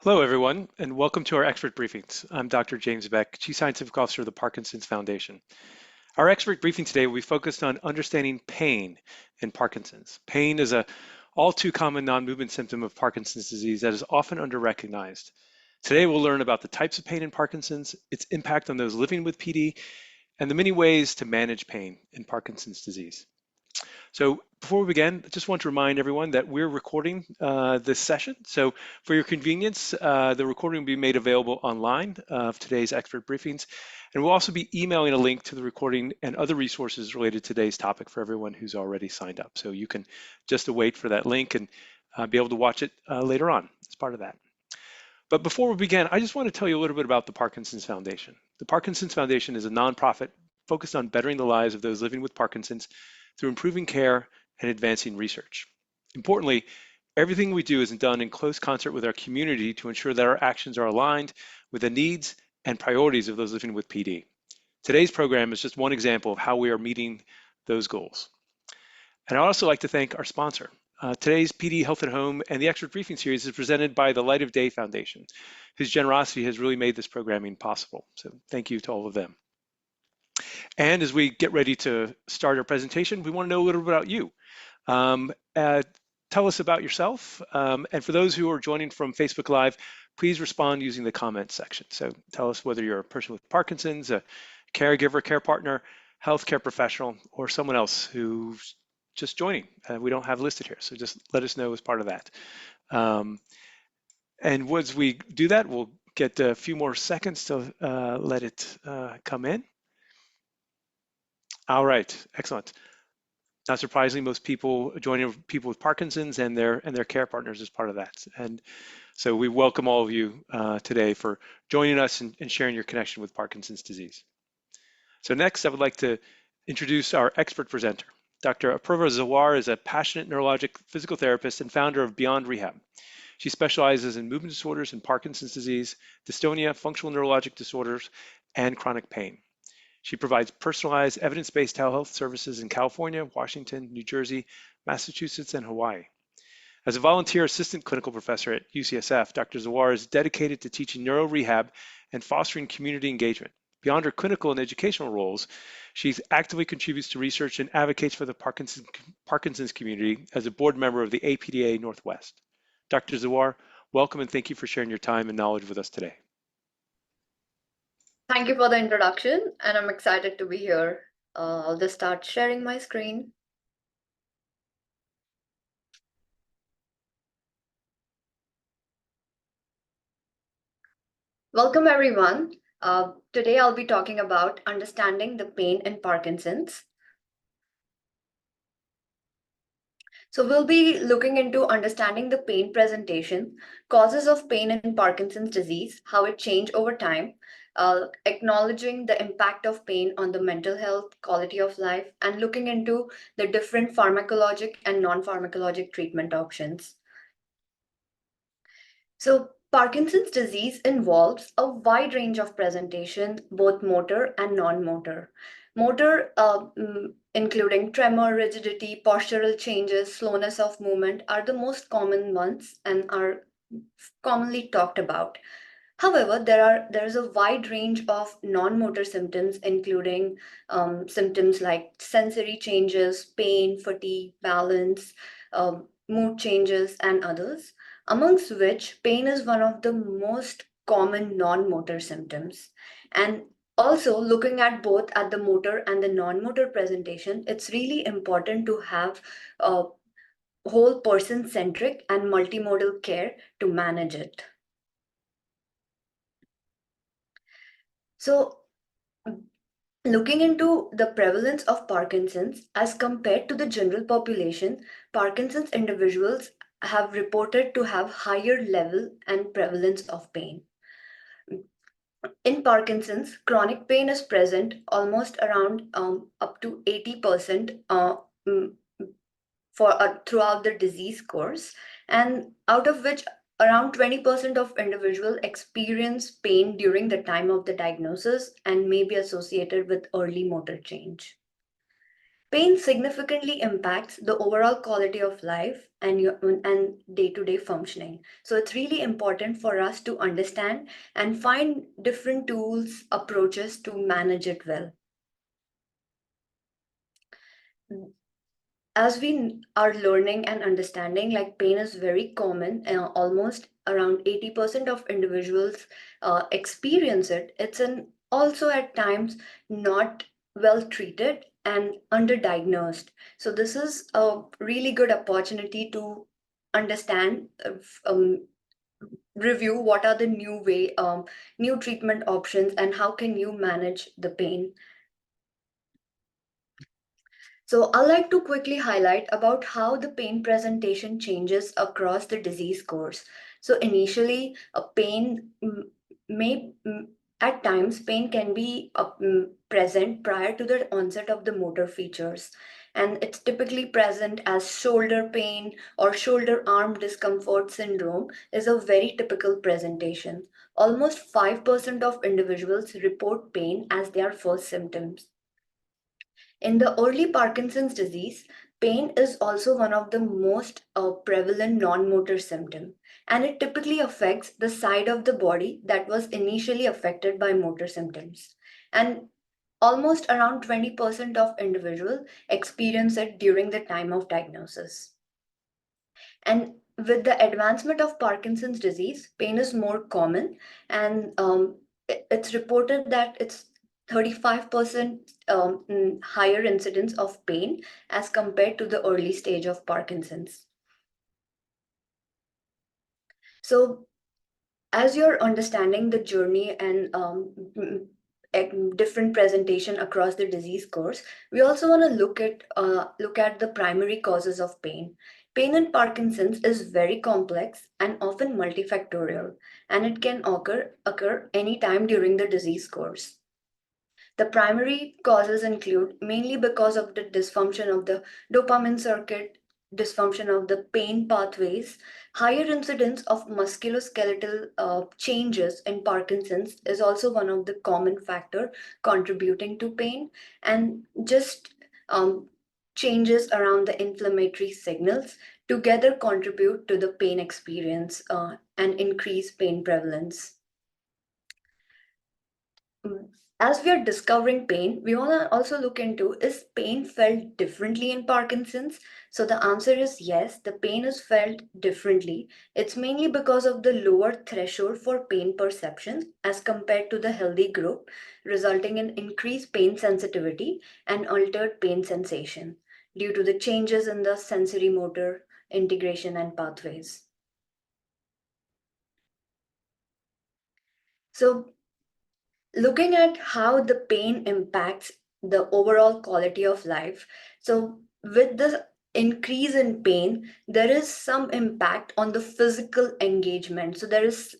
Hello, everyone, and welcome to our expert briefings. I'm Dr. James Beck, Chief Scientific Officer of the Parkinson's Foundation. Our expert briefing today will be focused on understanding pain in Parkinson's. Pain is a all too common non-movement symptom of Parkinson's disease that is often under-recognized. Today, we'll learn about the types of pain in Parkinson's, its impact on those living with PD, and the many ways to manage pain in Parkinson's disease. So before we begin, I just want to remind everyone that we're recording this session. So for your convenience, the recording will be made available online of today's expert briefings. And we'll also be emailing a link to the recording and other resources related to today's topic for everyone who's already signed up. So you can just await for that link and be able to watch it later on as part of that. But before we begin, I just want to tell you a little bit about the Parkinson's Foundation. The Parkinson's Foundation is a nonprofit focused on bettering the lives of those living with Parkinson's through improving care and advancing research. Importantly, everything we do is done in close concert with our community to ensure that our actions are aligned with the needs and priorities of those living with PD. Today's program is just one example of how we are meeting those goals. And I'd also like to thank our sponsor. Today's PD Health at Home and the Expert Briefing Series is presented by the Light of Day Foundation, whose generosity has really made this programming possible. So thank you to all of them. And as we get ready to start our presentation, we want to know a little bit about you. Tell us about yourself. And for those who are joining from Facebook Live, please respond using the comments section. So tell us whether you're a person with Parkinson's, a caregiver, care partner, healthcare professional, or someone else who's just joining. We don't have listed here, so just let us know as part of that. And as we do that, we'll get a few more seconds to let it come in. All right, excellent. Not surprisingly, most people joining people with Parkinson's and their care partners as part of that. And so we welcome all of you today for joining us and sharing your connection with Parkinson's disease. So next, I would like to introduce our expert presenter. Dr. Apurva Zawar is a passionate neurologic physical therapist and founder of Beyond Rehab. She specializes in movement disorders and Parkinson's disease, dystonia, functional neurologic disorders, and chronic pain. She provides personalized evidence-based telehealth services in California, Washington, New Jersey, Massachusetts, and Hawaii. As a volunteer assistant clinical professor at UCSF, Dr. Zawar is dedicated to teaching neuro rehab and fostering community engagement. Beyond her clinical and educational roles, she actively contributes to research and advocates for the Parkinson's community as a board member of the APDA Northwest. Dr. Zawar, welcome and thank you for sharing your time and knowledge with us today. Thank you for the introduction, and I'm excited to be here. I'll just start sharing my screen. Welcome, everyone. Today I'll be talking about understanding the pain in Parkinson's. So we'll be looking into understanding the pain presentation, causes of pain in Parkinson's disease, how it changed over time, acknowledging the impact of pain on the mental health, quality of life, and looking into the different pharmacologic and non-pharmacologic treatment options. So Parkinson's disease involves a wide range of presentation, both motor and non-motor. Motor, including tremor, rigidity, postural changes, slowness of movement, are the most common ones and are commonly talked about. However, there is a wide range of non-motor symptoms, including symptoms like sensory changes, pain, fatigue, balance, mood changes, and others, amongst which pain is one of the most common non-motor symptoms. And also, looking at both at the motor and the non-motor presentation, it's really important to have a whole person-centric and multimodal care to manage it. So, looking into the prevalence of Parkinson's as compared to the general population, Parkinson's individuals have reported to have higher level and prevalence of pain. In Parkinson's, chronic pain is present almost around up to 80% throughout the disease course, and out of which around 20% of individuals experience pain during the time of the diagnosis and may be associated with early motor change. Pain significantly impacts the overall quality of life and your and day-to-day functioning. So it's really important for us to understand and find different tools, approaches to manage it well. As we are learning and understanding, like pain is very common, almost around 80% of individuals experience it. It's an also at times not well treated and underdiagnosed. So this is a really good opportunity to understand, review what are the new treatment options and how can you manage the pain. So I'd like to quickly highlight about how the pain presentation changes across the disease course. So initially, a pain may at times pain can be present prior to the onset of the motor features, and it's typically present as shoulder pain or shoulder arm discomfort syndrome is a very typical presentation. Almost 5% of individuals report pain as their first symptoms. In the early Parkinson's disease, pain is also one of the most prevalent non-motor symptom, and it typically affects the side of the body that was initially affected by motor symptoms. And almost around 20% of individuals experience it during the time of diagnosis. And with the advancement of Parkinson's disease, pain is more common, and it's reported that it's 35% higher incidence of pain as compared to the early stage of Parkinson's. So as you're understanding the journey and different presentation across the disease course, we also want to look at the primary causes of pain. Pain in Parkinson's is very complex and often multifactorial, and it can occur anytime during the disease course. The primary causes include mainly because of the dysfunction of the dopamine circuit, dysfunction of the pain pathways, higher incidence of musculoskeletal changes in Parkinson's is also one of the common factor contributing to pain, and just changes around the inflammatory signals together contribute to the pain experience and increase pain prevalence. Mm, As we are discovering pain, we want to also look into, is pain felt differently in Parkinson's? So the answer is yes, the pain is felt differently. It's mainly because of the lower threshold for pain perception as compared to the healthy group, resulting in increased pain sensitivity and altered pain sensation due to the changes in the sensory motor integration and pathways. So looking at how the pain impacts the overall quality of life. So, with the increase in pain, there is some impact on the physical engagement. So, there is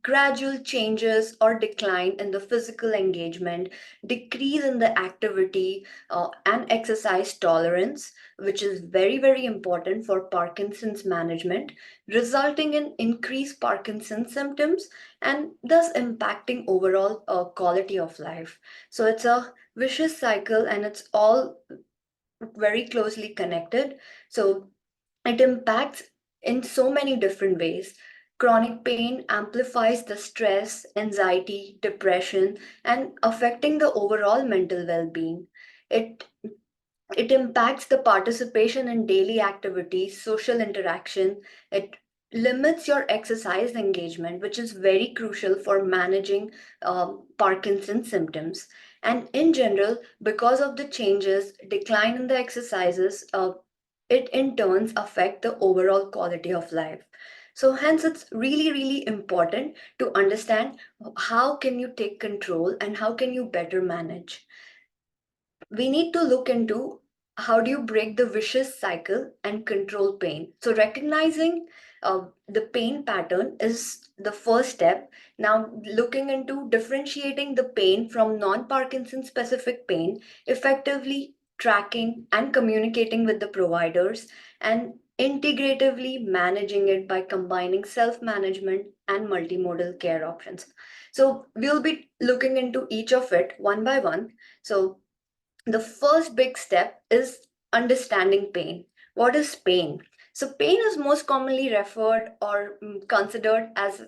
gradual changes or decline in the physical engagement, decrease in the activity and exercise tolerance, which is very, very important for Parkinson's management, resulting in increased Parkinson's symptoms and thus impacting overall quality of life. So it's a vicious cycle and it's all very closely connected. So it impacts in so many different ways. Chronic pain amplifies the stress, anxiety, depression, and affecting the overall mental well being. It it impacts the participation in daily activities, social interaction. It limits your exercise engagement, which is very crucial for managing Parkinson's symptoms. And in general, because of the changes, decline in the exercises, it in turns affect the overall quality of life. So hence it's really, really important to understand how can you take control and how can you better manage. We need to look into how do you break the vicious cycle and control pain. So recognizing the pain pattern is the first step. Now looking into differentiating the pain from non-Parkinson specific pain, effectively tracking and communicating with the providers, and integratively managing it by combining self-management and multimodal care options. So we'll be looking into each of it one by one. So The first big step is understanding pain. What is pain? So, pain is most commonly referred or considered as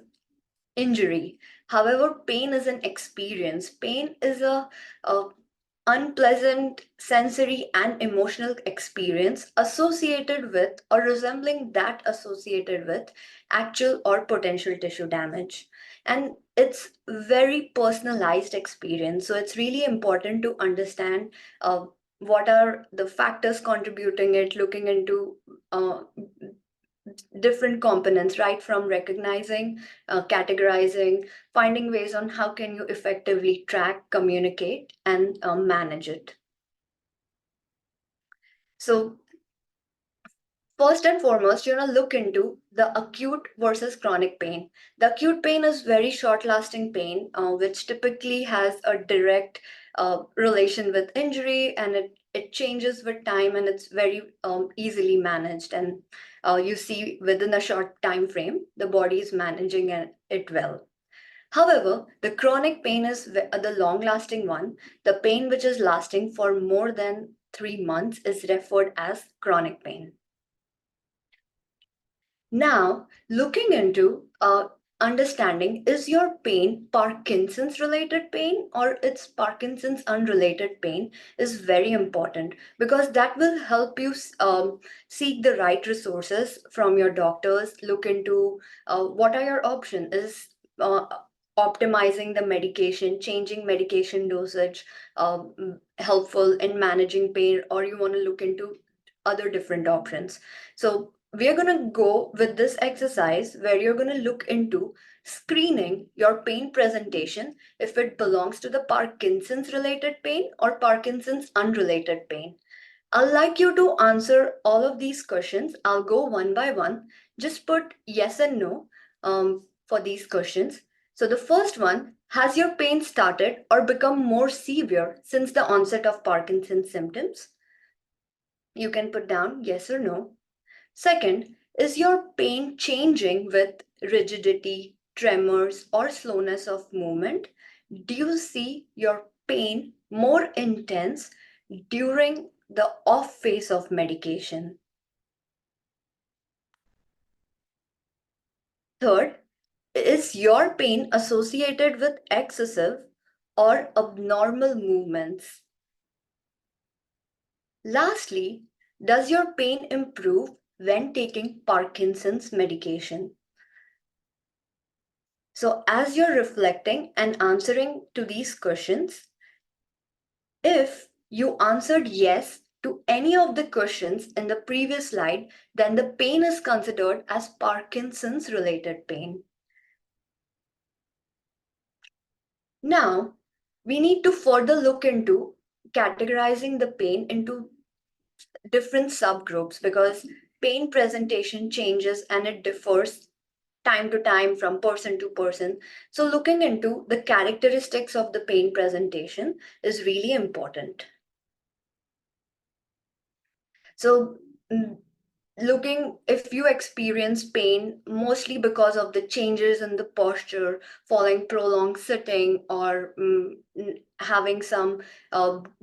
injury. However, pain is an experience. Pain is a unpleasant sensory and emotional experience associated with or resembling that associated with actual or potential tissue damage. And it's very personalized experience. So it's really important to understand what are the factors contributing it, looking into different components, right from recognizing, categorizing, finding ways on how can you effectively track, communicate, and manage it. So first and foremost, look into the acute versus chronic pain. The acute pain is very short-lasting pain, which typically has a direct relation with injury, and it changes with time, and it's very easily managed. And you see within a short time frame, the body is managing it well. However, the chronic pain is the long-lasting one. The pain which is lasting for more than 3 months is referred as chronic pain. Now, looking into understanding, is your pain Parkinson's related pain or it's Parkinson's unrelated pain is very important, because that will help you seek the right resources from your doctors. Look into what are your options. Is optimizing the medication, changing medication dosage helpful in managing pain, or you want to look into other different options. So we are going to go with this exercise where you're going to look into screening your pain presentation if it belongs to the Parkinson's related pain or Parkinson's unrelated pain. I'd like you to answer all of these questions. I'll go one by one. Just put yes and no for these questions. So the first one, has your pain started or become more severe since the onset of Parkinson's symptoms? You can put down yes or no. Second, is your pain changing with rigidity, tremors, or slowness of movement? Do you see your pain more intense during the off phase of medication? Third, is your pain associated with excessive or abnormal movements? Lastly, does your pain improve when taking Parkinson's medication? So, as you're reflecting and answering to these questions, if you answered yes to any of the questions in the previous slide, then the pain is considered as Parkinson's related pain. Now, we need to further look into categorizing the pain into different subgroups, because pain presentation changes and it differs time to time from person to person. So, looking into the characteristics of the pain presentation is really important. So, mm, looking if you experience pain mostly because of the changes in the posture, following prolonged sitting, or having some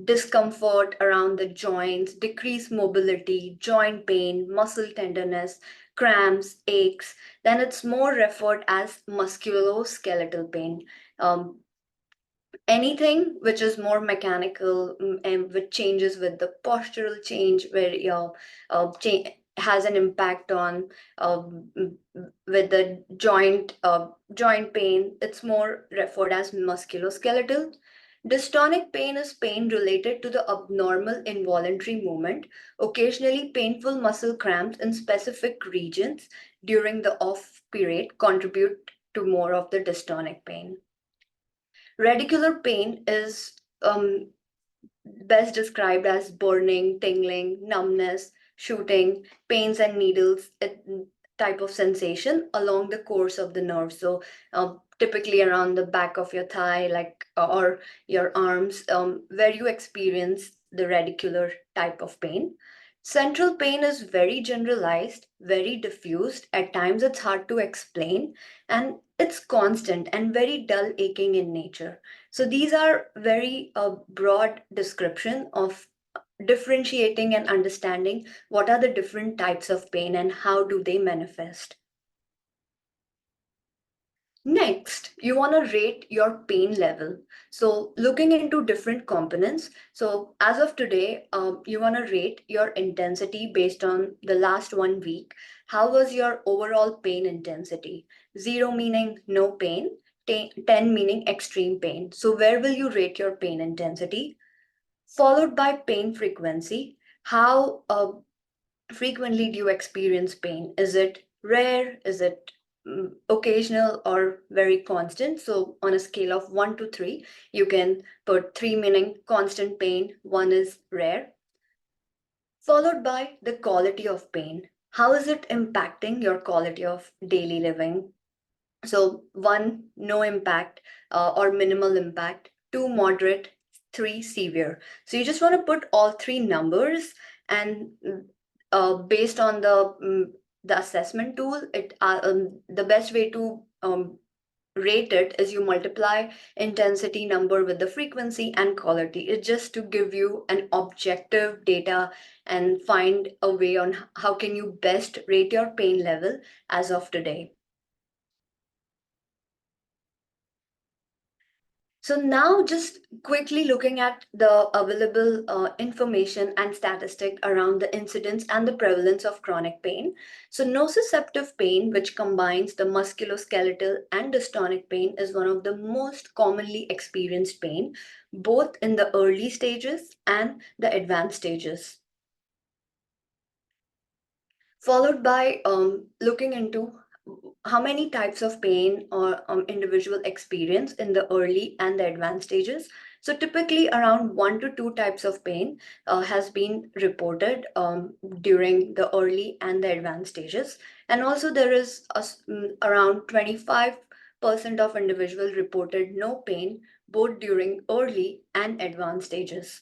discomfort around the joints, decreased mobility, joint pain, muscle tenderness, cramps, aches, then it's more referred as musculoskeletal pain. Um, Anything which is more mechanical, and which changes with the postural change, where your has an impact on with the joint pain, it's more referred as musculoskeletal. Dystonic pain is pain related to the abnormal involuntary movement. Occasionally painful muscle cramps in specific regions during the off period contribute to more of the dystonic pain. Radicular pain is best described as burning, tingling, numbness, shooting, pains and needles, type of sensation along the course of the nerve. So, typically around the back of your thigh, like or your arms, where you experience the radicular type of pain. Central pain is very generalized, very diffused. At times, it's hard to explain, and it's constant and very dull aching in nature. So, these are very broad description of differentiating and understanding what are the different types of pain and how do they manifest. Next, you want to rate your pain level. So, looking into different components. So, as of today, you want to rate your intensity based on the last 1 week. How was your overall pain intensity? 0 meaning no pain, 10 meaning extreme pain. So, where will you rate your pain intensity? Followed by pain frequency. How frequently do you experience pain? Is it rare? Is it occasional or very constant? So, on a scale of 1 to 3, you can put 3 meaning constant pain, 1 is rare, followed by the quality of pain. How is it impacting your quality of daily living? So, 1, no impact or minimal impact, 2, moderate, 3, severe. So, you just want to put all three numbers and based on the assessment tool, the best way to rate it is you multiply intensity number with the frequency and quality. It's just to give you an objective data and find a way on how can you best rate your pain level as of today. So now just quickly looking at the available information and statistic around the incidence and the prevalence of chronic pain. So nociceptive pain, which combines the musculoskeletal and dystonic pain, is one of the most commonly experienced pain, both in the early stages and the advanced stages, followed by looking into how many types of pain or individual experience in the early and the advanced stages. So typically around 1 to 2 types of pain has been reported during the early and the advanced stages. And also there is around 25% of individual reported no pain both during early and advanced stages.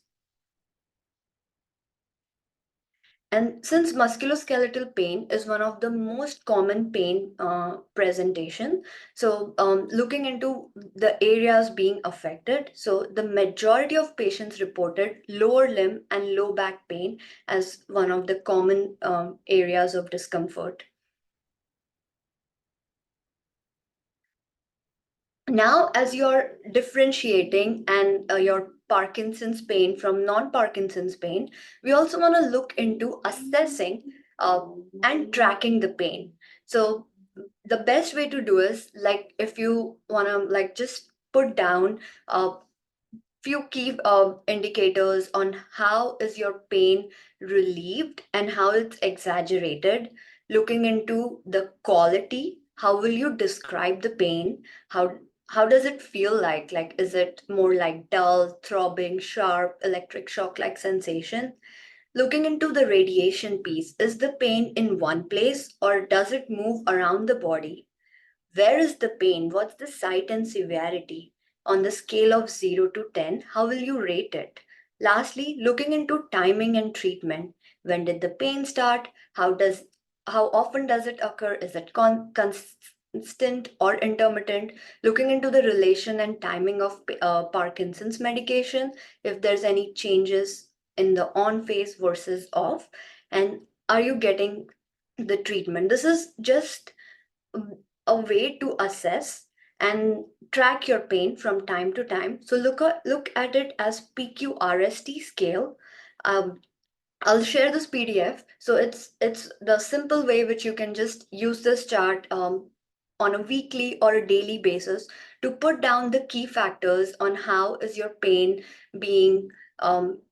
And since musculoskeletal pain is one of the most common pain presentation, so looking into the areas being affected, so the majority of patients reported lower limb and low back pain as one of the common areas of discomfort. Now, as you're differentiating and your Parkinson's pain from non-Parkinson's pain, we also want to look into assessing and tracking the pain. So the best way to do is like if you want to like just put down few key indicators on how is your pain relieved and how it's exaggerated, looking into the quality, how will you describe the pain, how does it feel like is it more like dull, throbbing, sharp, electric shock like sensation? Looking into the radiation piece, is the pain in one place or does it move around the body? Where is the pain? What's the site and severity? On the scale of 0 to 10, how will you rate it? Lastly, looking into timing and treatment. When did the pain start? How often does it occur? Is it constant or intermittent? Looking into the relation and timing of Parkinson's medication, if there's any changes in the on phase versus off, and are you getting the treatment? This is just a way to assess and track your pain from time to time. So look at it as PQRST scale. Um, I'll share this PDF. So it's the simple way which you can just use this chart on a weekly or a daily basis to put down the key factors on how is your pain being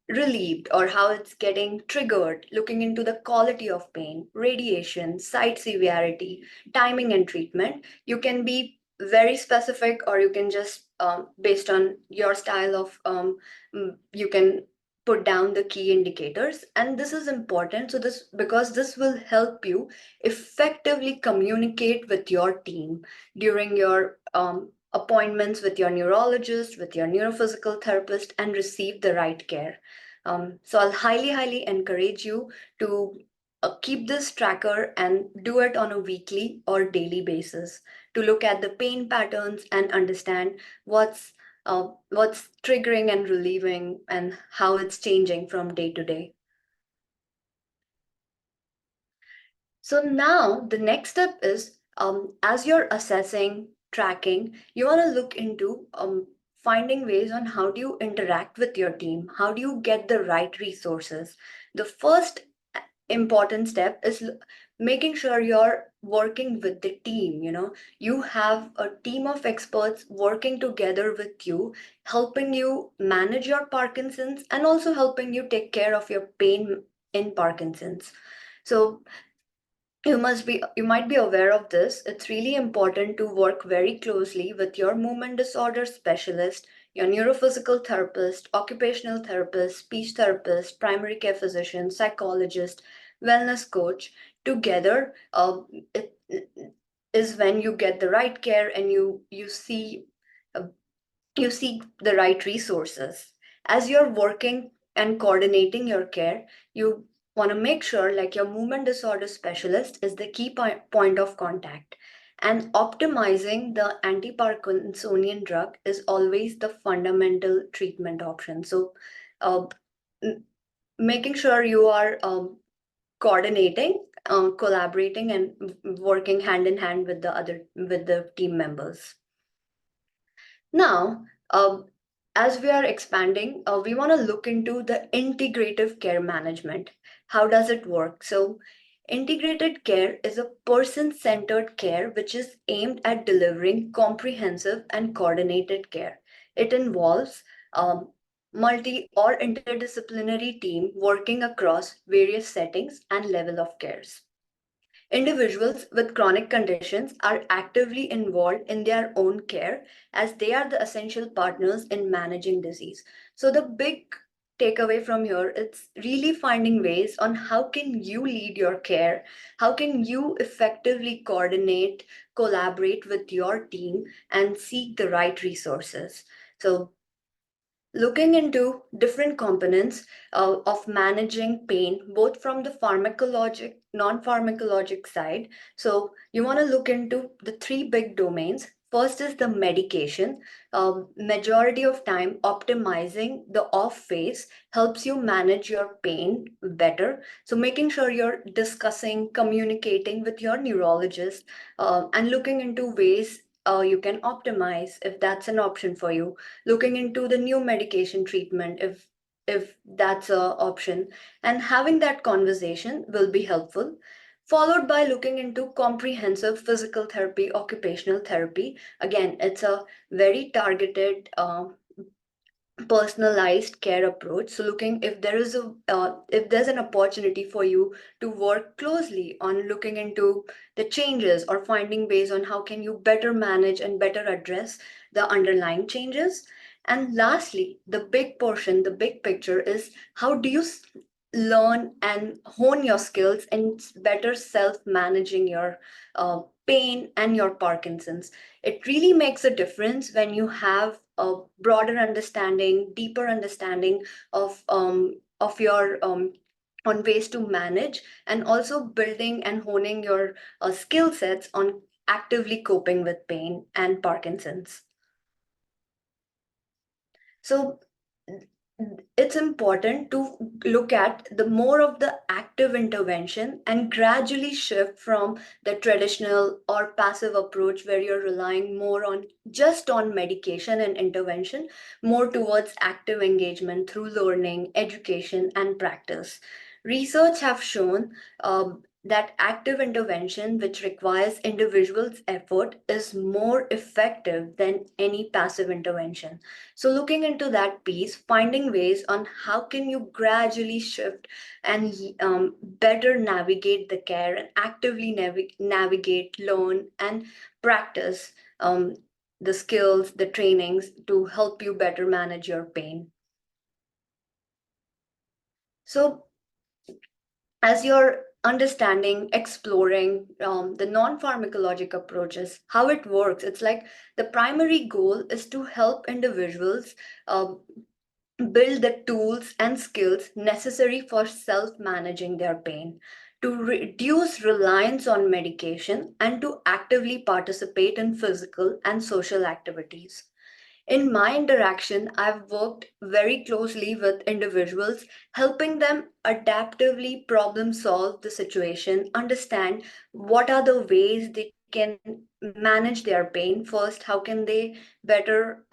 relieved or how it's getting triggered, looking into the quality of pain, radiation, site severity, timing and treatment. You can be very specific or you can just based on your style of you can put down the key indicators, and this is important so this because this will help you effectively communicate with your team during your appointments with your neurologist, with your neurophysical therapist, and receive the right care. So I'll highly encourage you to keep this tracker and do it on a weekly or daily basis to look at the pain patterns and understand what's triggering and relieving and how it's changing from day to day. So now the next step is as you're assessing, tracking, you want to look into finding ways on how do you interact with your team? How do you get the right resources? The first important step is making sure you're working with the team. You have a team of experts working together with you, helping you manage your Parkinson's and also helping you take care of your pain in Parkinson's. So you might be aware of this. It's really important to work very closely with your movement disorder specialist, your neurophysical therapist, occupational therapist, speech therapist, primary care physician, psychologist, wellness coach. Together, it is when you get the right care and uh, you seek the right resources. As you're working and coordinating your care, you want to make sure like your movement disorder specialist is the key point of contact. And optimizing the anti-Parkinsonian drug is always the fundamental treatment option. So, uh, m- making sure you are coordinating, collaborating, and working hand in hand with the team members. Now, as we are expanding, we want to look into the integrative care management. How does it work? So, integrated care is a person centered care which is aimed at delivering comprehensive and coordinated care. It involves multi or interdisciplinary team working across various settings and level of cares. Individuals with chronic conditions are actively involved in their own care as they are the essential partners in managing disease. So the big takeaway from here it's really finding ways on how can you lead your care, how can you effectively coordinate, collaborate with your team and seek the right resources. So looking into different components of managing pain, both from the pharmacologic, non-pharmacologic side. So you want to look into the three big domains. First is the medication. Majority of time, optimizing the off phase helps you manage your pain better. So making sure you're discussing, communicating with your neurologist, and looking into ways you can optimize if that's an option for you, looking into the new medication treatment if that's a option, and having that conversation will be helpful, followed by looking into comprehensive physical therapy, occupational therapy. Again, it's a very targeted personalized care approach. So looking if there's an opportunity for you to work closely on looking into the changes or finding ways on how can you better manage and better address the underlying changes. And lastly, the big portion, the big picture is how do you learn and hone your skills in better self managing your pain and your Parkinson's. It really makes a difference when you have a broader understanding, deeper understanding of your on ways to manage, and also building and honing your skill sets on actively coping with pain and Parkinson's. So it's important to look at the more of the active intervention and gradually shift from the traditional or passive approach where you're relying more on just on medication and intervention, more towards active engagement through learning, education, and practice. Research have shown that active intervention, which requires individuals' effort, is more effective than any passive intervention. So looking into that piece, finding ways on how can you gradually shift and better navigate the care and actively navigate, learn, and practice the skills, the trainings to help you better manage your pain. So as you're understanding, exploring the non-pharmacologic approaches, how it works, it's like the primary goal is to help individuals um, build the tools and skills necessary for self managing their pain, to reduce reliance on medication, and to actively participate in physical and social activities. In my interaction, I've worked very closely with individuals, helping them adaptively problem solve the situation, understand what are the ways they can manage their pain first, how can they better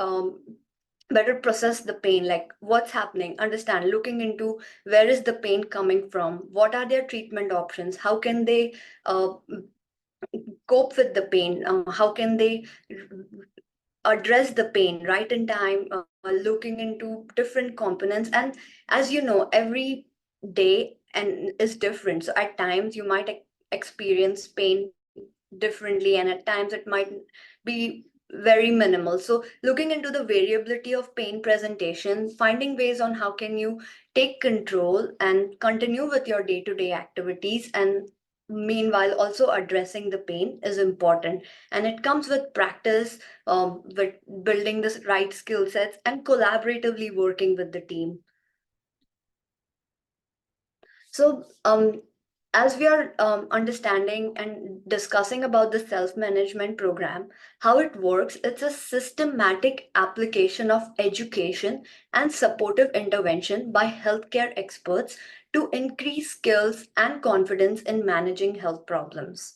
process the pain, like what's happening, understand, looking into where is the pain coming from, what are their treatment options, how can they uh, cope with the pain, how can they address the pain right in time, looking into different components. And as you know, every day and is different, so at times you might experience pain differently, and at times it might be very minimal. So looking into the variability of pain presentation, finding ways on how can you take control and continue with your day-to-day activities, and meanwhile also addressing the pain is important. And it comes with practice, with building the right skill sets and collaboratively working with the team. So, as we are understanding and discussing about the self-management program, how it works, it's a systematic application of education and supportive intervention by healthcare experts to increase skills and confidence in managing health problems.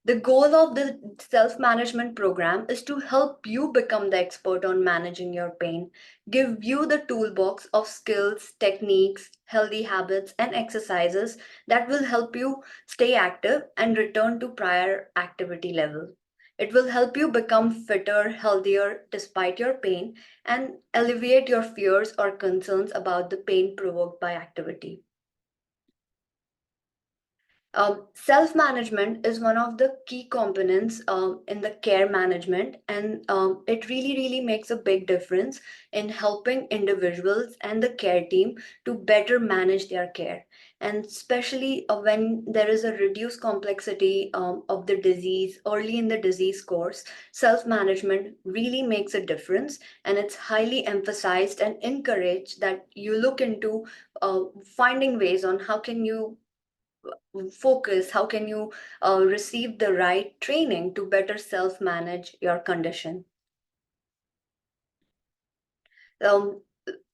The goal of the self management program is to help you become the expert on managing your pain, give you the toolbox of skills, techniques, healthy habits, and exercises that will help you stay active and return to prior activity level. It will help you become fitter, healthier despite your pain, and alleviate your fears or concerns about the pain provoked by activity. Self management is one of the key components in the care management, and it really, really makes a big difference in helping individuals and the care team to better manage their care. And especially when there is a reduced complexity of the disease early in the disease course, self management really makes a difference, and it's highly emphasized and encouraged that you look into finding ways on how can you focus, how can you receive the right training to better self manage your condition. um,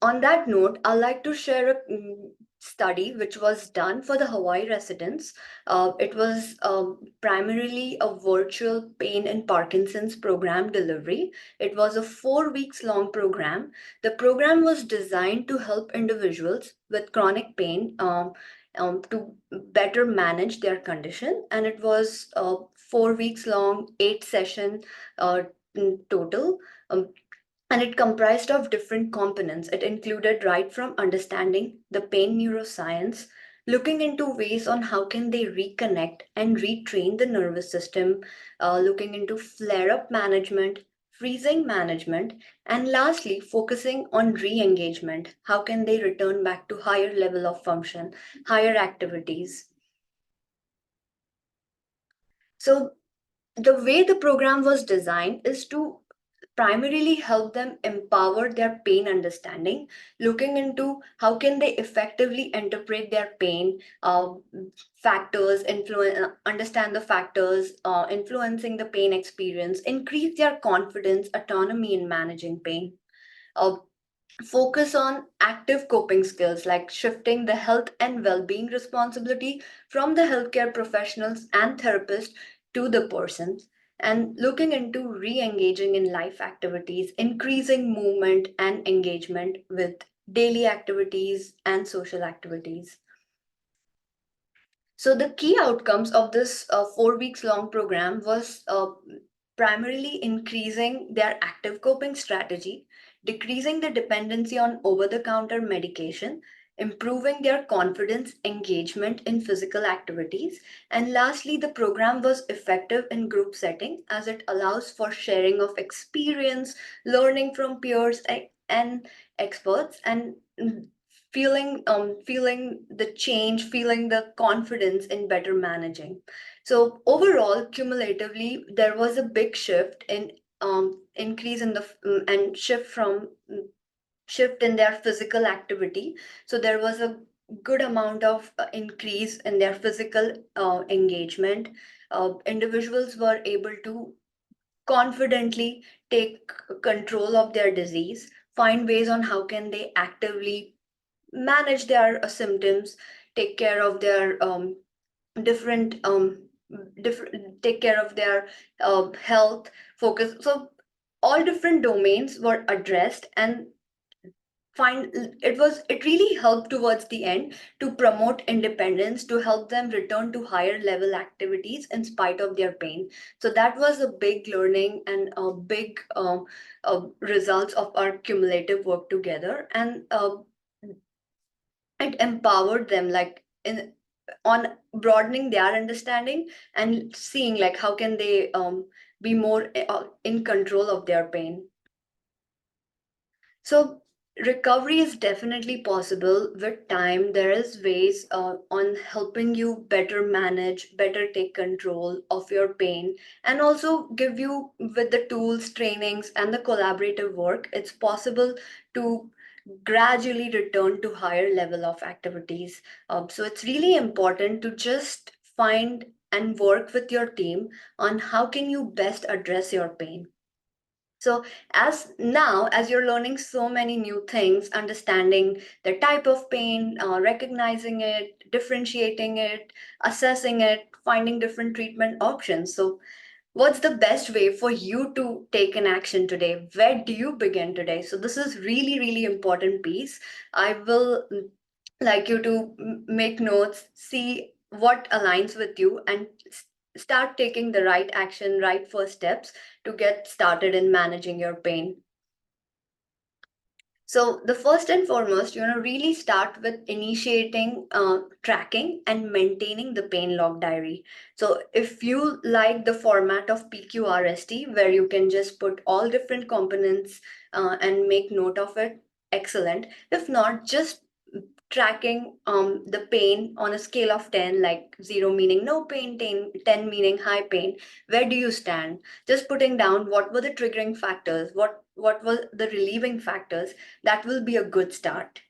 on that note, I'd like to share a study which was done for the Hawaii residents. It was primarily a virtual pain and Parkinson's program delivery. It was a 4 weeks long program. The program was designed to help individuals with chronic pain to better manage their condition. And it was 4 weeks long, 8 session total. Um, and it comprised of different components. It included right from understanding the pain neuroscience, looking into ways on how can they reconnect and retrain the nervous system, looking into flare-up management, freezing management, and lastly, focusing on re-engagement. How can they return back to higher level of function, higher activities? So the way the program was designed is to primarily help them empower their pain understanding, looking into how can they effectively interpret their pain factors, understand the factors influencing the pain experience, increase their confidence, autonomy in managing pain. Uh, Focus on active coping skills like shifting the health and well-being responsibility from the healthcare professionals and therapists to the persons, and looking into re-engaging in life activities, increasing movement and engagement with daily activities and social activities. So the key outcomes of this 4 weeks long program was primarily increasing their active coping strategy, decreasing the dependency on over-the-counter medication, improving their confidence, engagement in physical activities, and lastly, the program was effective in group setting as it allows for sharing of experience, learning from peers and experts, and feeling the change, feeling the confidence in better managing. So overall, cumulatively, there was a big shift in increase in the and shift from shift in their physical activity. So there was a good amount of increase in their physical engagement. Individuals were able to confidently take control of their disease, find ways on how can they actively manage their symptoms, take care of their different different take care of their health focus. So all different domains were addressed, and find it really helped towards the end to promote independence, to help them return to higher level activities in spite of their pain. So that was a big learning and a big results of our cumulative work together. And it empowered them, like in on broadening their understanding and seeing like how can they be more in control of their pain. So recovery is definitely possible with time. There is ways on helping you better manage, better take control of your pain, and also give you with the tools, trainings, and the collaborative work. It's possible to gradually return to higher level of activities. So it's really important to just find and work with your team on how can you best address your pain. So as you're learning so many new things, understanding the type of pain, recognizing it, differentiating it, assessing it, finding different treatment options. So what's the best way for you to take an action today? Where do you begin today? So this is really, really important piece. I will like you to make notes, see what aligns with you, and start taking the right action, right first steps to get started in managing your pain. So the first and foremost, really start with initiating tracking and maintaining the pain log diary. So if you like the format of PQRST, where you can just put all different components and make note of it, excellent. If not, just tracking the pain on a scale of 10, like 0 meaning no pain, 10 meaning high pain. Where do you stand? Just putting down what were the triggering factors, what were the relieving factors. That will be a good start.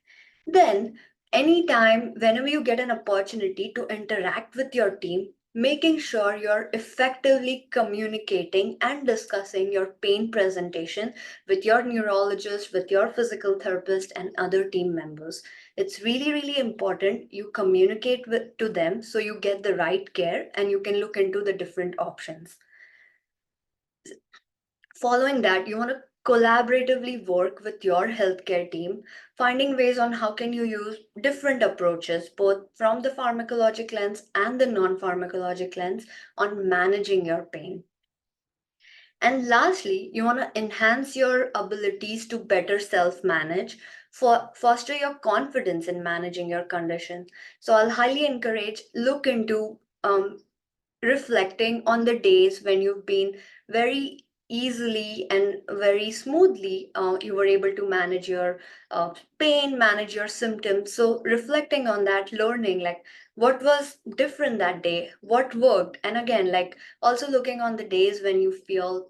Then, anytime, whenever you get an opportunity to interact with your team, making sure you're effectively communicating and discussing your pain presentation with your neurologist, with your physical therapist, and other team members. It's really, really important you communicate to them so you get the right care and you can look into the different options. Following that, you want to collaboratively work with your healthcare team, finding ways on how can you use different approaches, both from the pharmacologic lens and the non-pharmacologic lens, on managing your pain. And lastly, you want to enhance your abilities to better self-manage, for foster your confidence in managing your condition. So I'll highly encourage look into reflecting on the days when you've been very easily and very smoothly, you were able to manage your pain, manage your symptoms. So reflecting on that, learning like what was different that day, what worked, and again, like also looking on the days when you feel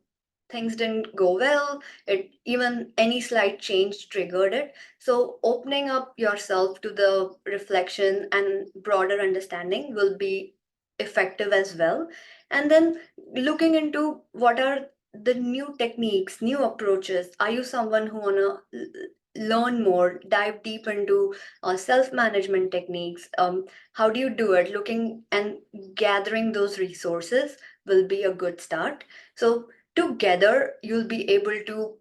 things didn't go well, it even any slight change triggered it. So opening up yourself to the reflection and broader understanding will be effective as well. And then looking into what are the new techniques, new approaches. Are you someone who wanna learn more, dive deep into self-management techniques? How do you do it? Looking and gathering those resources will be a good start. So together you'll be able to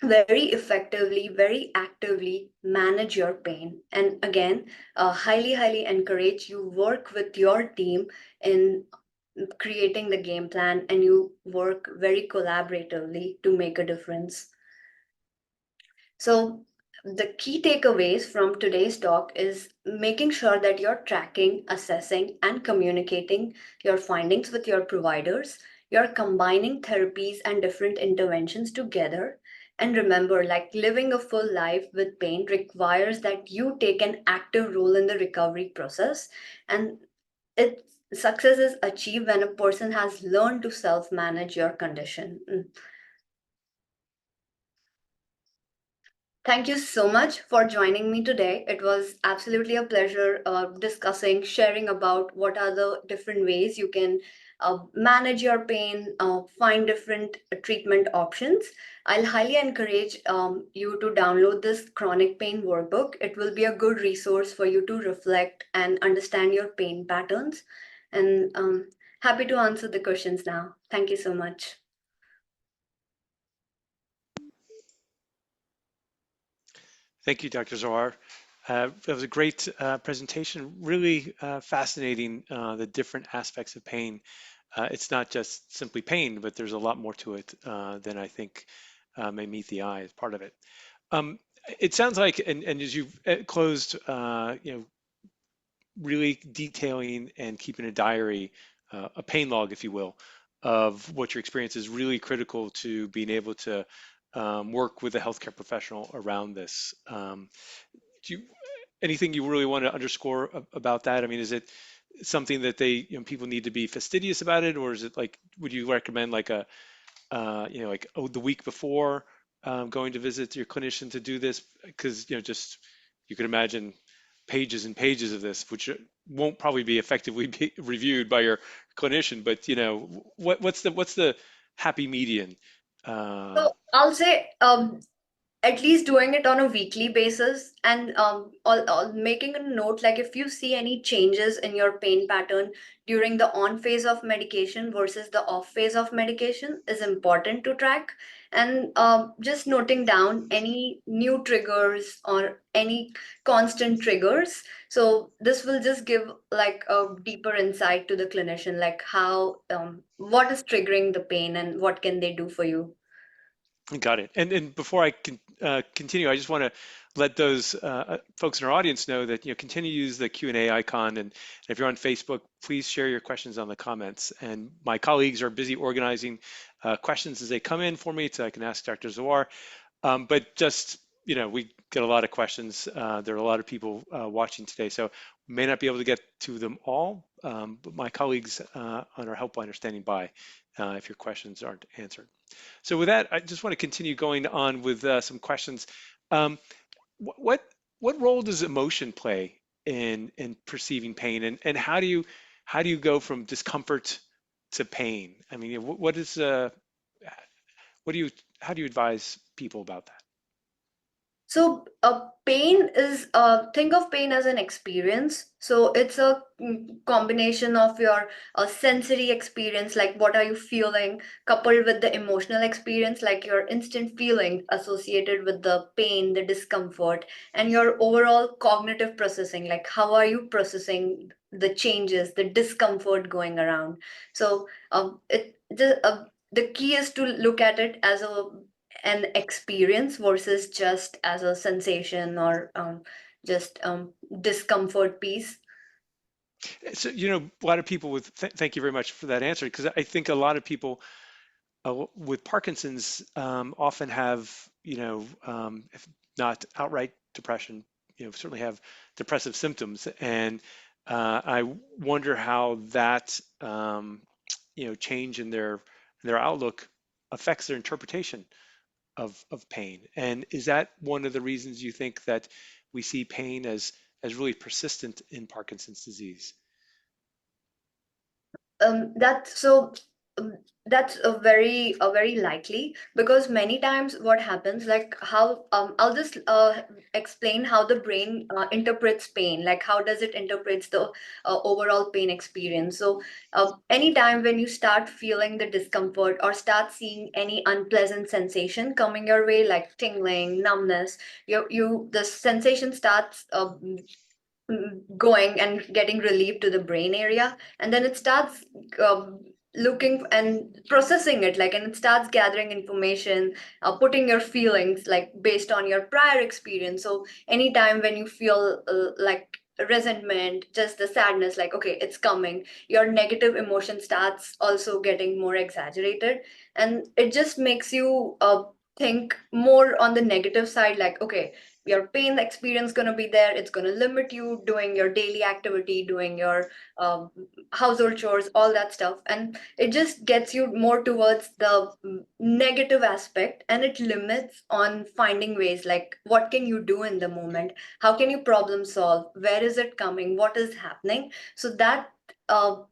very effectively, very actively manage your pain. And again, highly encourage you work with your team in creating the game plan, and you work very collaboratively to make a difference. So the key takeaways from today's talk is making sure that you're tracking, assessing, and communicating your findings with your providers. You're combining therapies and different interventions together. And remember, like living a full life with pain requires that you take an active role in the recovery process. And it success is achieved when a person has learned to self-manage your condition. Thank you so much for joining me today. It was absolutely a pleasure discussing, sharing about what are the different ways you can manage your pain, find different treatment options. I'll highly encourage you to download this chronic pain workbook. It will be a good resource for you to reflect and understand your pain patterns. And happy to answer the questions now. Thank you so much. Thank you, Dr. Zohar. That was a great presentation, really fascinating, the different aspects of pain. It's not just simply pain, but there's a lot more to it than I think may meet the eye as part of it. Um, it sounds like, and as you've closed, really detailing and keeping a diary, a pain log, if you will, of what your experience is really critical to being able to work with a healthcare professional around this. Do you, anything you really want to underscore about that? I mean, is it something that people need to be fastidious about it, or is it like, would you recommend like like the week before going to visit your clinician to do this? Because just you can imagine pages and pages of this, which won't probably be effectively be reviewed by your clinician. But what's the happy median? Uh, So I'll say at least doing it on a weekly basis and making a note like if you see any changes in your pain pattern during the on phase of medication versus the off phase of medication is important to track, and just noting down any new triggers or any constant triggers. So this will just give like a deeper insight to the clinician, like how what is triggering the pain and what can they do for you. Got it. And before I can continue, I just want to let those folks in our audience know that continue to use the Q&A icon, and if you're on Facebook, please share your questions on the comments. And my colleagues are busy organizing questions as they come in for me, so I can ask Dr. Zawar. But just we get a lot of questions. There are a lot of people watching today, so we may not be able to get to them all. But my colleagues on our helpline are standing by if your questions aren't answered. So with that, I just want to continue going on with some questions. Um, what what role does emotion play in perceiving pain, and how do you go from discomfort to pain? I mean, what is what do you how do you advise people about that? So, pain is, think of pain as an experience. So, it's a combination of your sensory experience, like what are you feeling, coupled with the emotional experience, like your instant feeling associated with the pain, the discomfort, and your overall cognitive processing, like how are you processing the changes, the discomfort going around. So, the key is to look at it as an experience versus just as a sensation or just discomfort piece. So, a lot of people thank you very much for that answer, because I think a lot of people with Parkinson's often have, if not outright depression, certainly have depressive symptoms. And I wonder how that, change in their outlook affects their interpretation of pain. And is that one of the reasons you think that we see pain as really persistent in Parkinson's disease? That's so that's a very likely, because many times what happens, like how I'll just explain how the brain interprets pain, like how does it interprets the overall pain experience. So anytime when you start feeling the discomfort or start seeing any unpleasant sensation coming your way, like tingling, numbness, you the sensation starts going and getting relief to the brain area, and then it starts looking and processing it, like, and it starts gathering information, putting your feelings like based on your prior experience. So anytime when you feel like resentment, just the sadness, like okay, it's coming, your negative emotion starts also getting more exaggerated, and it just makes you think more on the negative side, like okay, your pain experience going to be there. It's going to limit you doing your daily activity, doing your um, household chores, all that stuff, and it just gets you more towards the negative aspect, and it limits on finding ways like what can you do in the moment, how can you problem solve, where is it coming, what is happening. So that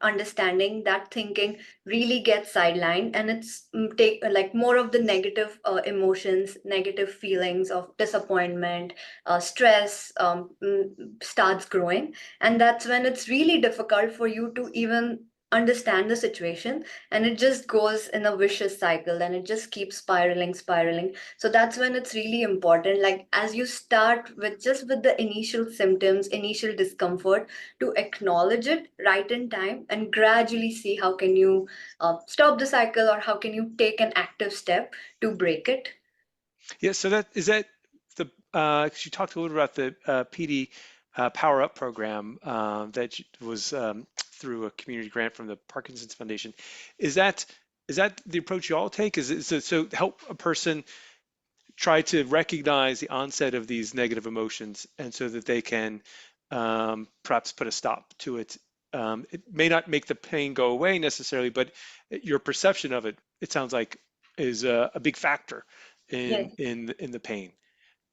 understanding, that thinking really gets sidelined, and it's take like more of the negative emotions, negative feelings of disappointment, stress starts growing, and that's when it's really difficult for you to even understand the situation, and it just goes in a vicious cycle, and it just keeps spiraling. So that's when it's really important, like as you start with just with the initial symptoms, initial discomfort, to acknowledge it right in time and gradually see how can you stop the cycle, or how can you take an active step to break it. Yeah, so that is that the 'cause you talked a little about the PD Power Up program that was through a community grant from the Parkinson's Foundation. Is that is that the approach you all take? Is it so help a person try to recognize the onset of these negative emotions and so that they can perhaps put a stop to it. It may not make the pain go away necessarily, but your perception of it, it sounds like, is a big factor Yes. in the pain.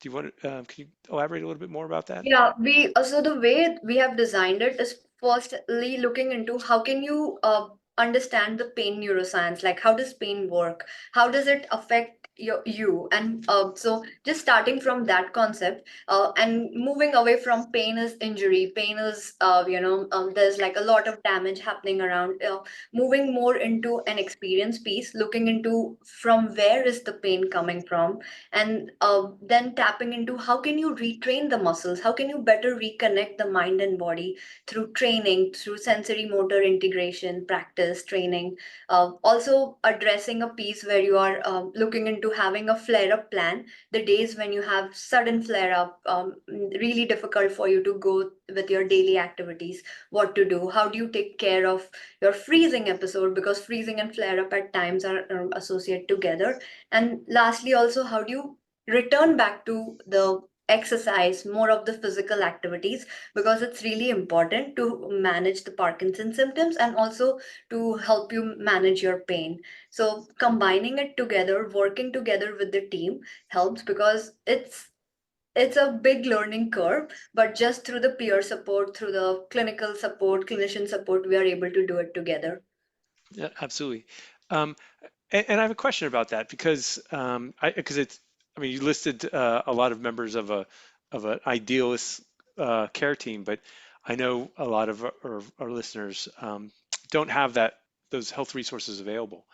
Do you want to, can you elaborate a little bit more about that? Yeah, we so the way we have designed it is firstly looking into how can you understand the pain neuroscience, like how does pain work, how does it affect you, and so just starting from that concept and moving away from pain is injury, pain is there's like a lot of damage happening around, moving more into an experience piece, looking into from where is the pain coming from, and then tapping into how can you retrain the muscles, how can you better reconnect the mind and body through training, through sensory motor integration, practice training. Also addressing a piece where you are looking into having a flare up plan, the days when you have sudden flare up, really difficult for you to go with your daily activities, what to do, how do you take care of your freezing episode, because freezing and flare up at times are associated together. And lastly, also, how do you return back to the exercise, more of the physical activities, because it's really important to manage the Parkinson symptoms and also to help you manage your pain. So combining it together, working together with the team helps, because it's a big learning curve, but just through the peer support, through the clinical support, clinician support, we are able to do it together. Yeah, absolutely. Um, and I have a question about that because because it's I mean you listed a lot of members of an idealist care team, but I know a lot of our listeners don't have those health resources available.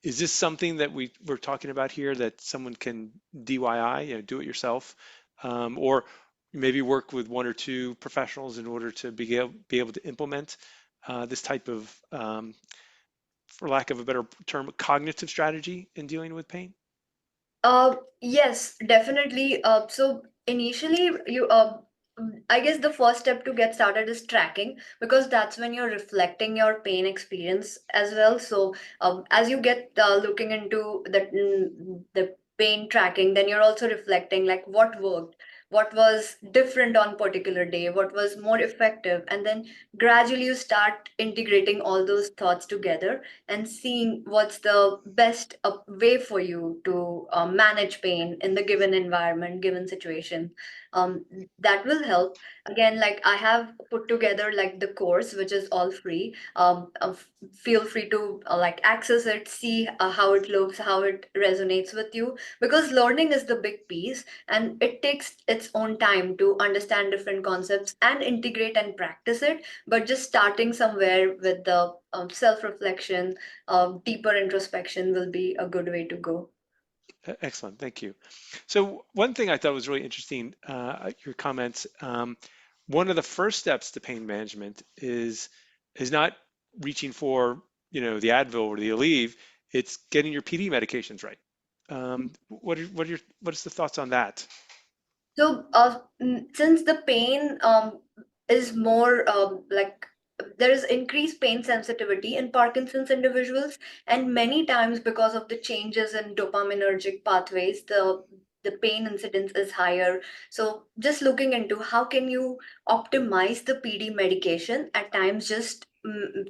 Is this something that we're talking about here that someone can DIY, do it yourself, or maybe work with one or two professionals in order to be able to implement this type of for lack of a better term, cognitive strategy in dealing with pain? Yes, definitely. So initially, I guess the first step to get started is tracking, because that's when you're reflecting your pain experience as well. So as you get looking into the pain tracking, then you're also reflecting like what worked, what was different on particular day, what was more effective, and then gradually you start integrating all those thoughts together and seeing what's the best way for you to manage pain in the given environment, given situation. Um, that will help. Again, like I have put together like the course, which is all free. Feel free to like access it, see how it looks, how it resonates with you, because learning is the big piece, and it takes its own time to understand different concepts and integrate and practice it. But just starting somewhere with the self-reflection, deeper introspection will be a good way to go. Excellent, thank you. So one thing I thought was really interesting, your comments. One of the first steps to pain management is not reaching for the Advil or the Aleve. It's getting your PD medications right. What is the thoughts on that? So, since the pain is more like there is increased pain sensitivity in Parkinson's individuals, and many times because of the changes in dopaminergic pathways, the pain incidence is higher. So just looking into how can you optimize the PD medication at times just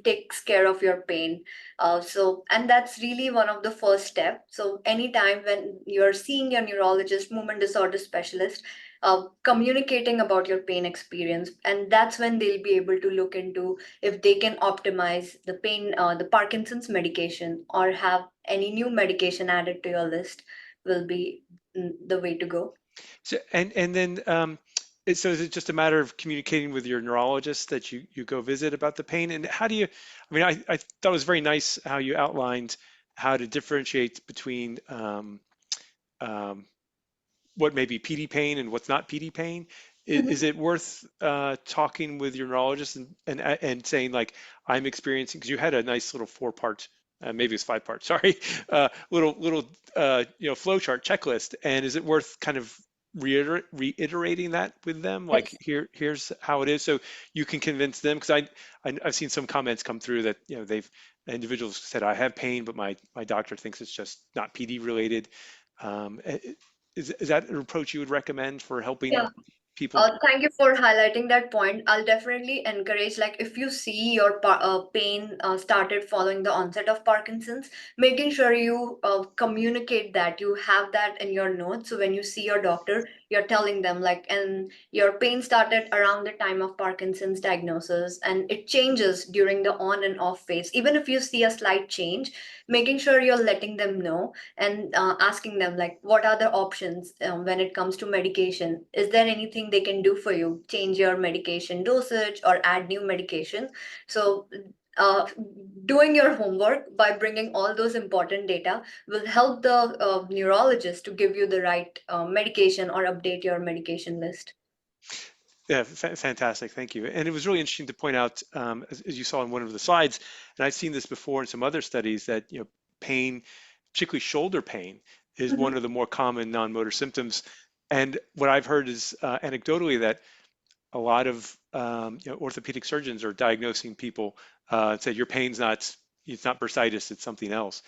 takes care of your pain. And that's really one of the first step. So anytime when you're seeing your neurologist, movement disorder specialist, communicating about your pain experience, and that's when they'll be able to look into if they can optimize the pain, the Parkinson's medication, or have any new medication added to your list, will be the way to go. So, and then so is it just a matter of communicating with your neurologist that you go visit about the pain? And how do you? I mean, I thought it was very nice how you outlined how to differentiate between um, what may be PD pain and what's not PD pain. Is Mhm. it worth talking with your neurologist and saying like I'm experiencing because you had a nice little four-part, maybe it's five-part, sorry, little flow chart checklist, and is it worth kind of reiterating that with them like Yes. here's how it is so you can convince them because I've seen some comments come through that they've individuals said I have pain but my doctor thinks it's just not PD related. Um, is that an approach you would recommend for helping Yeah. people? Thank you for highlighting that point. I'll definitely encourage, like, if you see your pain started following the onset of Parkinson's, making sure you communicate that, you have that in your notes. So when you see your doctor, you're telling them, like, and your pain started around the time of Parkinson's diagnosis, and it changes during the on and off phase. Even if you see a slight change, making sure you're letting them know and asking them like what are the options when it comes to medication, is there anything they can do for you, change your medication dosage or add new medication. So uh, doing your homework by bringing all those important data will help the neurologist to give you the right medication or update your medication list. Yeah, fantastic. Thank you. And it was really interesting to point out, as you saw in one of the slides, and I've seen this before in some other studies, that pain, particularly shoulder pain, is one Mhm. of the more common non-motor symptoms. And what I've heard is anecdotally that a lot of orthopedic surgeons are diagnosing people and say your pain's not it's not bursitis, it's something else.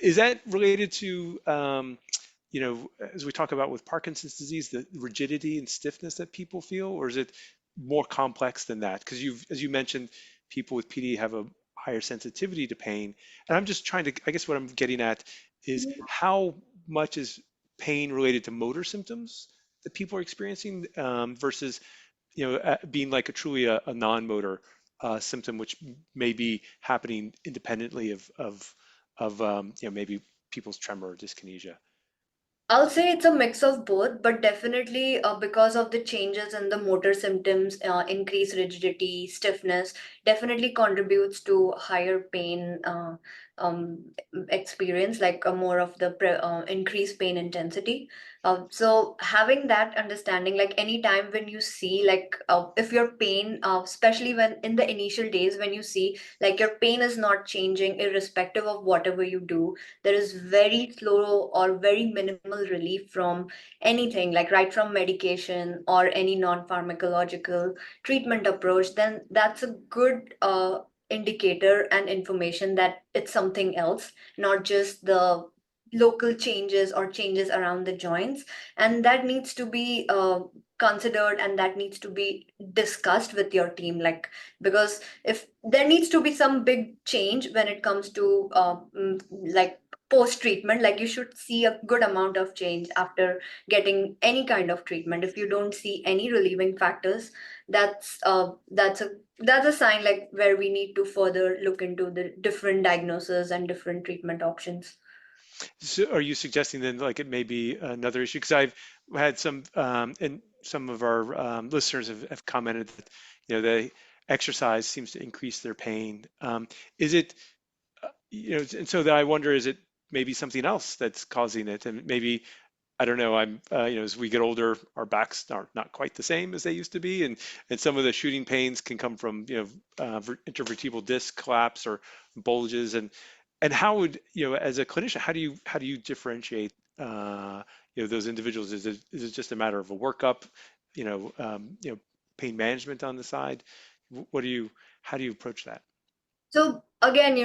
Is that related to, as we talk about with Parkinson's disease, the rigidity and stiffness that people feel, or is it more complex than that? Because as you mentioned, people with PD have a higher sensitivity to pain. And I'm just trying to, I guess what I'm getting at is how much is pain related to motor symptoms that people are experiencing versus, being like a truly a non-motor symptom, which may be happening independently of maybe people's tremor or dyskinesia. I'll say it's a mix of both, but definitely because of the changes in the motor symptoms, increased rigidity, stiffness, definitely contributes to higher pain um, experience, like a more of the increased pain intensity. So having that understanding, like anytime when you see, like if your pain, especially when in the initial days when you see like your pain is not changing irrespective of whatever you do, there is very slow or very minimal relief from anything, like right from medication or any non-pharmacological treatment approach, then that's a good indicator and information that it's something else, not just the local changes or changes around the joints. And that needs to be considered, and that needs to be discussed with your team, like, because if there needs to be some big change when it comes to like post treatment, like you should see a good amount of change after getting any kind of treatment. If you don't see any relieving factors, that's a sign like where we need to further look into the different diagnoses and different treatment options. So are you suggesting then like it may be another issue? Because I've had and some of our listeners have commented that the exercise seems to increase their pain. Is it and so that I wonder, is it maybe something else that's causing it? And maybe I don't know. As we get older, our backs are not quite the same as they used to be, and some of the shooting pains can come from, intervertebral disc collapse or bulges, and how would, as a clinician, how do you differentiate, those individuals? Is it just a matter of a workup, you know, um, you know, pain management on the side? What do you, how do you approach that? So again,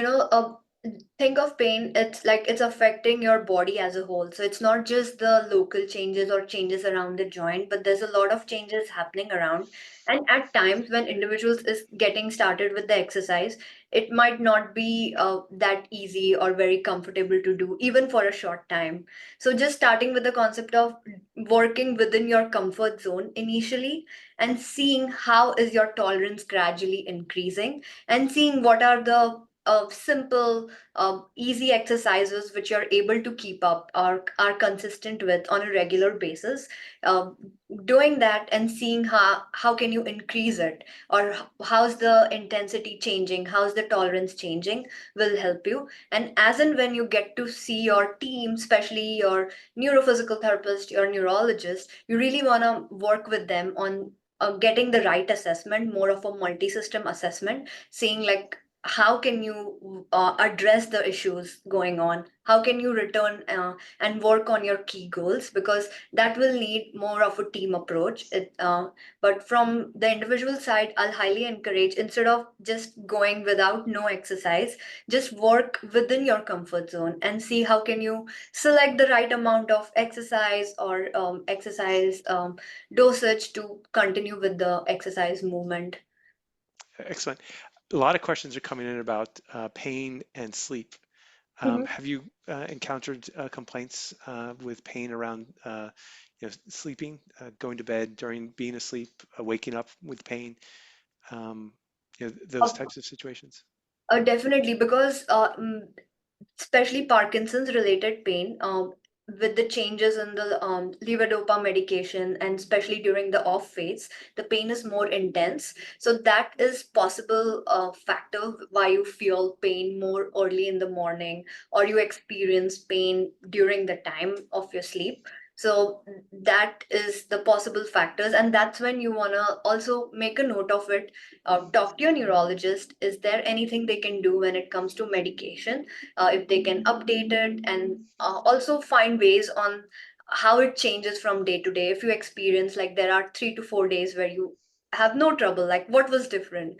Think of pain, it's like it's affecting your body as a whole. So it's not just the local changes or changes around the joint, but there's a lot of changes happening around. And at times when individuals is getting started with the exercise, it might not be that easy or very comfortable to do, even for a short time. So just starting with the concept of working within your comfort zone initially and seeing how is your tolerance gradually increasing and seeing what are the simple easy exercises which you're able to keep up or are consistent with on a regular basis. um, Doing that and seeing how can you increase it, or how's the intensity changing, how's the tolerance changing, will help you. And as and when you get to see your team, especially your neurophysical therapist, your neurologist, you really want to work with them on getting the right assessment, more of a multi-system assessment, seeing like how can you address the issues going on, how can you return and work on your key goals, because that will need more of a team approach. But from the individual side, I'll highly encourage, instead of just going without no exercise, just work within your comfort zone and see how can you select the right amount of exercise or exercise dosage to continue with the exercise movement. Excellent. A lot of questions are coming in about pain and sleep. Have you encountered complaints with pain around sleeping, going to bed during being asleep, waking up with pain, um, those Mhm. types of situations? Definitely, because especially Parkinson's related pain, with the changes in the levodopa medication, and especially during the off phase, the pain is more intense. So that is possible factor why you feel pain more early in the morning, or you experience pain during the time of your sleep. So that is the possible factors, and that's when you wanna also make a note of it. Talk to your neurologist. Is there anything they can do when it comes to medication? If they can update it, and also find ways on how it changes from day to day. If you experience like there are 3 to 4 days where you have no trouble, like what was different?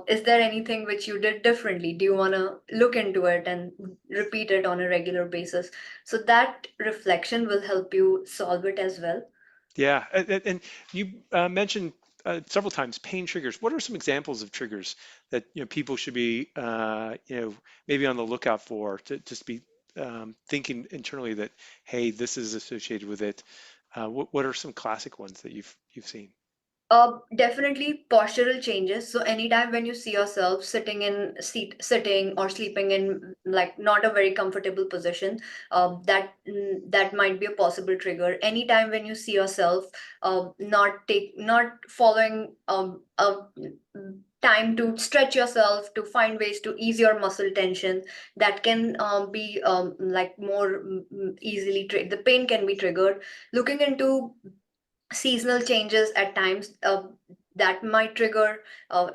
Is there anything which you did differently? Do you want to look into it and repeat it on a regular basis? So that reflection will help you solve it as well. Yeah, and you mentioned several times pain triggers. What are some examples of triggers that people should be maybe on the lookout for to just be thinking internally that, hey, this is associated with it. What are some classic ones that you've seen? Definitely postural changes. So anytime when you see yourself sitting or sleeping in like not a very comfortable position, that might be a possible trigger. Anytime when you see yourself not following time to stretch yourself, to find ways to ease your muscle tension, that can be like more easily the pain can be triggered. Looking into seasonal changes at times, that might trigger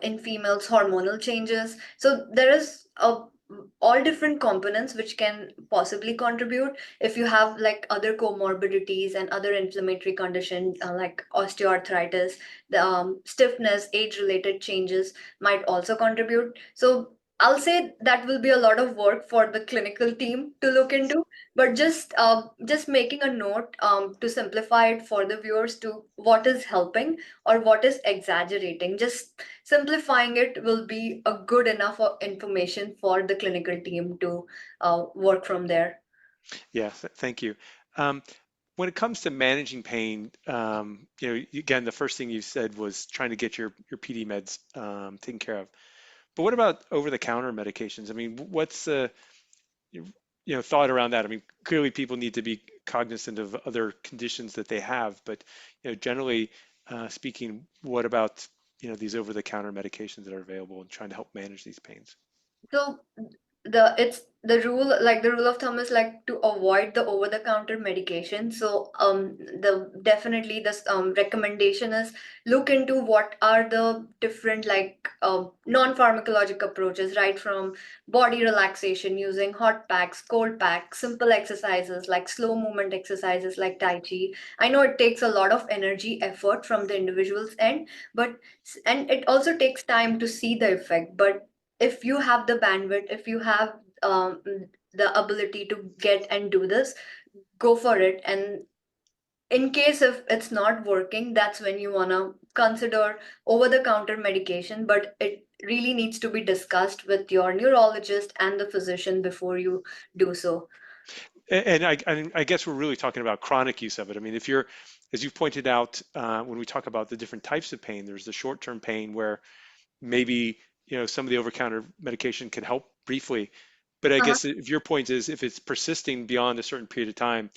in females hormonal changes. So there is all different components which can possibly contribute. If you have like other comorbidities and other inflammatory condition like osteoarthritis, the stiffness, age related changes might also contribute. So I'll say that will be a lot of work for the clinical team to look into, but just making a note to simplify it for the viewers to what is helping or what is exaggerating. Just simplifying it will be a good enough information for the clinical team to work from there. Yeah, thank you. Um, when it comes to managing pain, again, the first thing you said was trying to get your PD meds taken care of. But what about over-the-counter medications? I mean, what's the thought around that? I mean, clearly people need to be cognizant of other conditions that they have, but generally speaking, what about these over-the-counter medications that are available and trying to help manage these pains? So the rule, like the rule of thumb is like to avoid the over the counter medication. So the definitely this recommendation is look into what are the different like non pharmacologic approaches, right from body relaxation using hot packs, cold packs, simple exercises like slow movement exercises like tai chi. I know it takes a lot of energy effort from the individual's end, but and it also takes time to see the effect. But if you have the bandwidth, if you have the ability to get and do this, go for it. And in case if it's not working, that's when you want to consider over the counter medication, but it really needs to be discussed with your neurologist and the physician before you do so. And I guess we're really talking about chronic use of it. I mean, if you're, as you pointed out, when we talk about the different types of pain, there's the short-term pain where maybe some of the over-counter medication can help briefly. But I Uh-huh. guess if your point is if it's persisting beyond a certain period of time,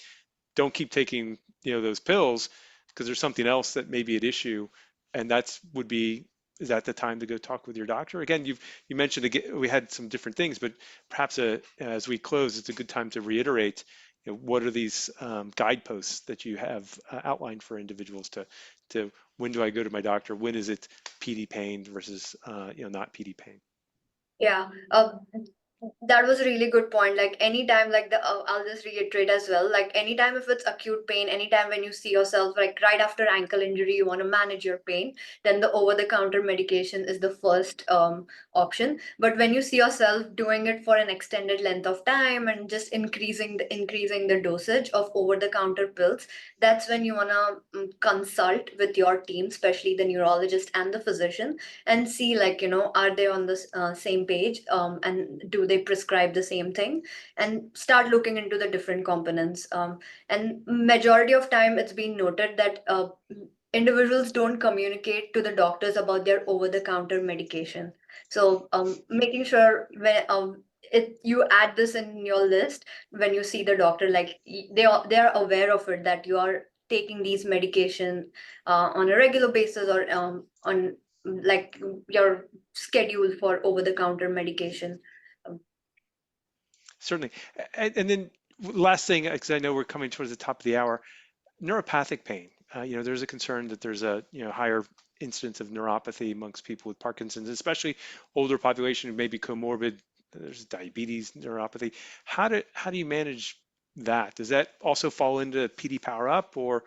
don't keep taking those pills because there's something else that may be at issue, and that's would be is that the time to go talk with your doctor again? You mentioned again, we had some different things, but perhaps as we close, it's a good time to reiterate what are these guideposts that you have outlined for individuals to when do I go to my doctor, when is it PD pain versus not PD pain. Yeah, that was a really good point. Like anytime, like I'll just reiterate as well. Like anytime if it's acute pain, anytime when you see yourself like right after ankle injury, you want to manage your pain, then the over-the-counter medication is the first option. But when you see yourself doing it for an extended length of time and just increasing the dosage of over-the-counter pills, that's when you wanna consult with your team, especially the neurologist and the physician, and see like are they on the same page, and do they prescribe the same thing, and start looking into the different components. And majority of time it's been noted that individuals don't communicate to the doctors about their over the counter medication. So making sure when you add this in your list when you see the doctor, like they are aware of it, that you are taking these medication on a regular basis, or on like your schedule for over the counter medication. Um, Certainly. And then last thing, because I know we're coming towards the top of the hour, neuropathic pain. There's a concern that there's a higher incidence of neuropathy amongst people with Parkinson's, especially older population who may be comorbid. There's diabetes, neuropathy. How do you manage that? Does that also fall into PD Power Up, or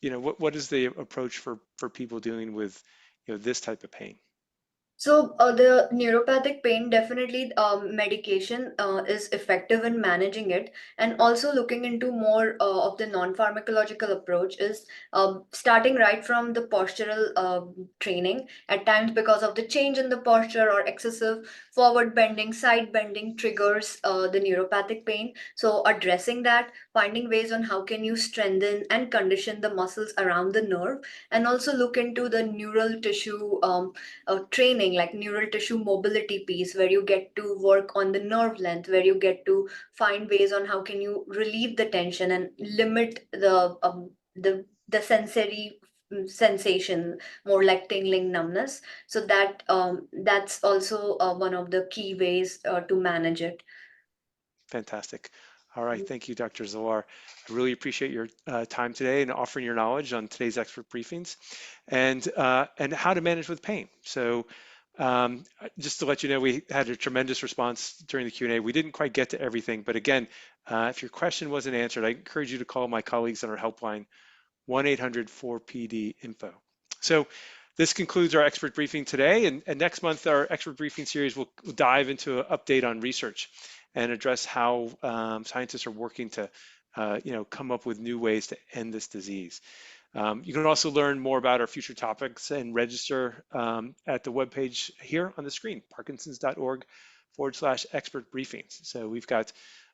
what is the approach for people dealing with this type of pain? So the neuropathic pain, definitely medication is effective in managing it, and also looking into more of the non-pharmacological approach is starting right from the postural training. At times, because of the change in the posture or excessive forward bending, side bending triggers the neuropathic pain. So addressing that, finding ways on how can you strengthen and condition the muscles around the nerve, and also look into the neural tissue training, like neural tissue mobility piece, where you get to work on the nerve length, where you get to find ways on how can you relieve the tension and limit the sensory sensation, more like tingling, numbness. So that's also one of the key ways to manage it. Fantastic. All right. Thank you, Dr. Zawar. I really appreciate your time today and offering your knowledge on today's expert briefings and how to manage with pain. So just to let you know, we had a tremendous response during the Q&A. We didn't quite get to everything, but again, if your question wasn't answered, I encourage you to call my colleagues on our helpline, 1-800-4PD-INFO. So this concludes our expert briefing today, and next month our expert briefing series will dive into an update on research and address how scientists are working to come up with new ways to end this disease. You can also learn more about our future topics and register at the webpage here on the screen, parkinsons.org/expert briefings. So we've got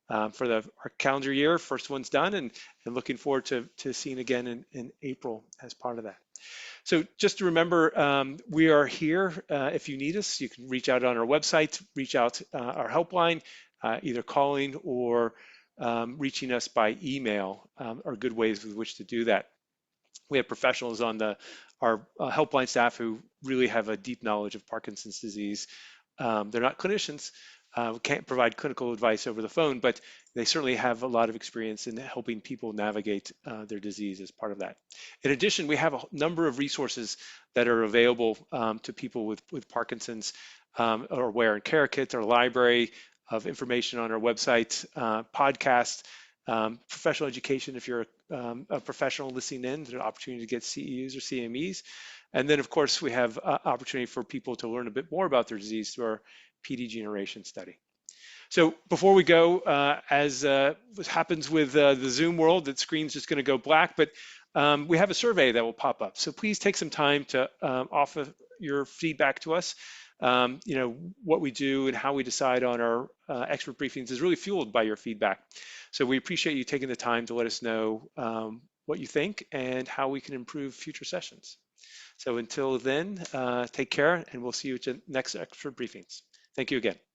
for our calendar year, first one's done, and looking forward to seeing again in April as part of that. So just to remember, we are here. If you need us, you can reach out on our website, reach out our helpline, either calling or reaching us by email are good ways with which to do that. We have professionals on our helpline staff who really have a deep knowledge of Parkinson's disease. They're not clinicians, can't provide clinical advice over the phone, but they certainly have a lot of experience in helping people navigate their disease as part of that. In addition, we have a number of resources that are available to people with Parkinson's, or wear and care kits, our library of information on our website, podcasts, professional education if you're a professional listening in, there's an opportunity to get CEUs or CMEs. And then, of course, we have opportunity for people to learn a bit more about their disease through our PD generation study. So before we go, as happens with the Zoom world, that screen's just going to go black, but we have a survey that will pop up. So please take some time to offer your feedback to us. What we do and how we decide on our expert briefings is really fueled by your feedback. So we appreciate you taking the time to let us know what you think and how we can improve future sessions. So until then, take care, and we'll see you at the next expert briefings. Thank you again.